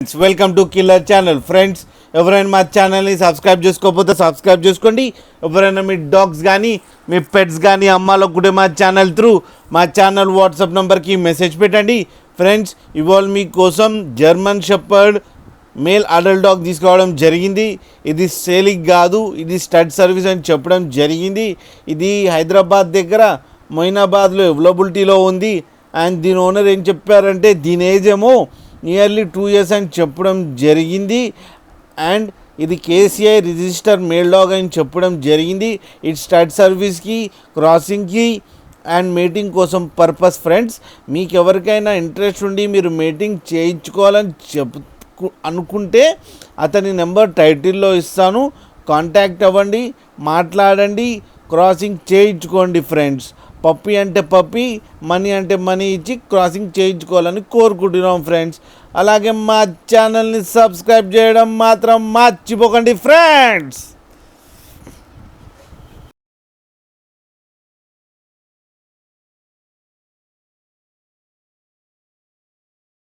Welcome to killer channel. Friends, ఎవరైనా మా ఛానల్ని సబ్స్క్రైబ్ చేసుకోకపోతే సబ్స్క్రైబ్ చేసుకోండి. ఎవరైనా మీ డాగ్స్ కానీ మీ పెట్స్ కానీ అమ్మాలనుకుంటే మా ఛానల్ త్రూ మా ఛానల్ వాట్సాప్ నెంబర్కి మెసేజ్ పెట్టండి. ఫ్రెండ్స్, ఇవాళ మీకోసం German shepherd male adult dog తీసుకోవడం జరిగింది. ఇది సేలింగ్ కాదు, ఇది స్టడ్ సర్వీస్ అని చెప్పడం జరిగింది. ఇది హైదరాబాద్ దగ్గర మొయినాబాద్లో అవైలబిలిటీలో ఉంది. అండ్ దీని ఓనర్ ఏం చెప్పారంటే దీని ఏజ్ ఏమో నియర్లీ 2 years అని చెప్పడం జరిగింది. అండ్ ఇది కేసీఐ రిజిస్టర్ మేల్ డాగ్ అని చెప్పడం జరిగింది. ఇట్ స్టడ్ సర్వీస్కి, క్రాసింగ్కి అండ్ మీటింగ్ కోసం పర్పస్. ఫ్రెండ్స్, మీకు ఎవరికైనా ఇంట్రెస్ట్ ఉండి మీరు మీటింగ్ చేయించుకోవాలని అనుకుంటే అతని నెంబర్ టైటిల్లో ఇస్తాను. కాంటాక్ట్ అవ్వండి, మాట్లాడండి, క్రాసింగ్ చేయించుకోండి. ఫ్రెండ్స్, పప్పి అంటే పప్పి, మనీ అంటే మనీ ఇచ్చి క్రాసింగ్ చేయించుకోవాలని కోరుకుంటున్నాం. ఫ్రెండ్స్, అలాగే మా ఛానల్ని సబ్స్క్రైబ్ చేయడం మాత్రం మర్చిపోకండి. ఫ్రెండ్స్.